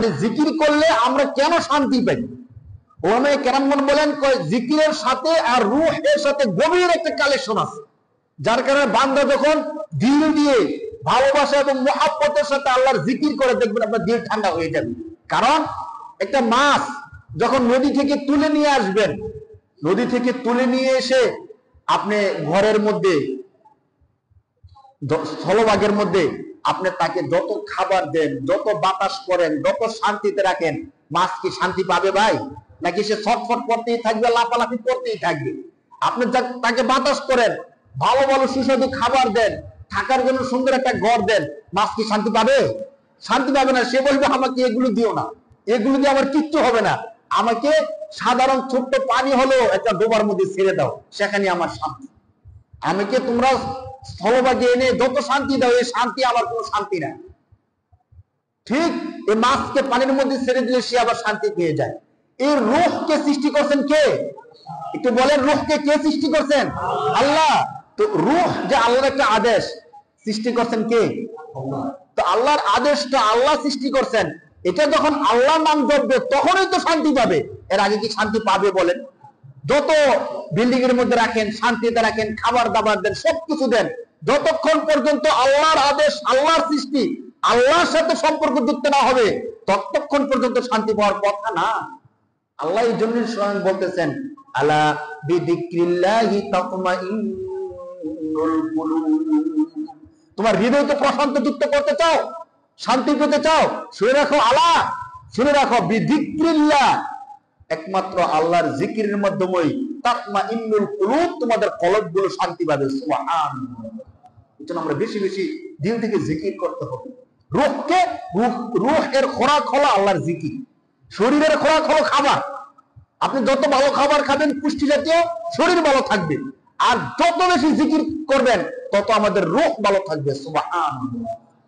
জিকির করলে আমরা কেন শান্তি পাই? ওলামায়ে কেরামগণ বলেন জিকিরের সাথে আর রূহের সাথে গভীর একটা কালেকশন আছে, যার কারণে বান্দা যখন দিল দিয়ে ভালোবাসা এবং মুহাব্বতের সাথে আল্লাহর জিকির করে, দেখবেন আপনার দিল ঠান্ডা হয়ে যাবে। কারণ একটা মাছ যখন নদী থেকে তুলে নিয়ে আসবেন, নদী থেকে তুলে নিয়ে এসে আপনি ঘরের মধ্যে স্থলভাগের মধ্যে আপনি তাকে যত খাবার দেন, যত বাতাস করেন, যত শান্তিতে রাখেন, মাছ কি শান্তি পাবে ভাই? নাকি সে ছটফট করতেই থাকবে, লাফালাফি করতেই থাকবে? আপনি তাকে বাতাস করেন, ভালো ভালো সুস্বাদু খাবার দেন, থাকার জন্য সুন্দর একটা ঘর দেন, মাছ কি শান্তি পাবে? শান্তি পাবে না। সে বলবে আমাকে এগুলো দিও না, এগুলো দিয়ে আমার কিচ্ছু হবে না, আমাকে সাধারণ ছোট্ট পানি হলো একটা ডোবার মধ্যে ছেড়ে দাও, সেখানে আমার শান্তি। আমাকে তোমরা স্থলভাগে এনে যত শান্তি দাও, এই শান্তি আমার কোনো শান্তি না। ঠিক এই মাছকে পানির মধ্যে ছেড়ে দিলে সে আবার শান্তি পেয়ে যায়। এই রূহকে সৃষ্টি করছেন কে? একটু বলেন, রূহকে কে সৃষ্টি করছেন? আল্লাহ। তো রূহ যে আল্লাহর একটা আদেশ, সৃষ্টি করছেন কে? তো আল্লাহর আদেশটা আল্লাহ সৃষ্টি করছেন, এটা যখন আল্লাহর নাম জপবে তখনই তো শান্তি পাবে। এর আগে কি শান্তি পাবে বলেন? যত বিল্ডিং এর মধ্যে রাখেন, শান্তিতে রাখেন, খাবার দাবার দেন, সবকিছু দেন, যতক্ষণ পর্যন্ত আল্লাহর আদেশ, আল্লাহর সৃষ্টি, আল্লাহর সাথে সম্পর্ক যুক্ত না হবে, ততক্ষণ পর্যন্ত শান্তি পাওয়ার কথা না। আল্লাহ এই জন্য স্বয়ং বলতেছেন, আলা বিযিকরিল্লাহি তাতমাইন্নুল কুলুব। তোমার হৃদয়কে প্রশান্ত যুক্ত করতে চাও, শান্তি পেতে চাও, শুনে রাখো, আলা শুনে রাখো, বিযিকরিল্লাহ, একমাত্র আল্লাহর জিকিরের মাধ্যমেই তাতমাইন্নুল কুলুব, তোমাদের কলবগুলো শান্তি পাবে। সুবহানাল্লাহ। এজন্য আমরা বেশি বেশি দিল থেকে জিকির করতে হবে। রূহকে, রূহের খোরাক হলো আল্লাহর জিকির, শরীরের খোরাক হলো খাবার। আপনি যত ভালো খাবার খাবেন, পুষ্টি জাতীয়, শরীর ভালো থাকবে। আর যত বেশি জিকির করবেন তত আমাদের রূহ ভালো থাকবে। সুবহানাল্লাহ।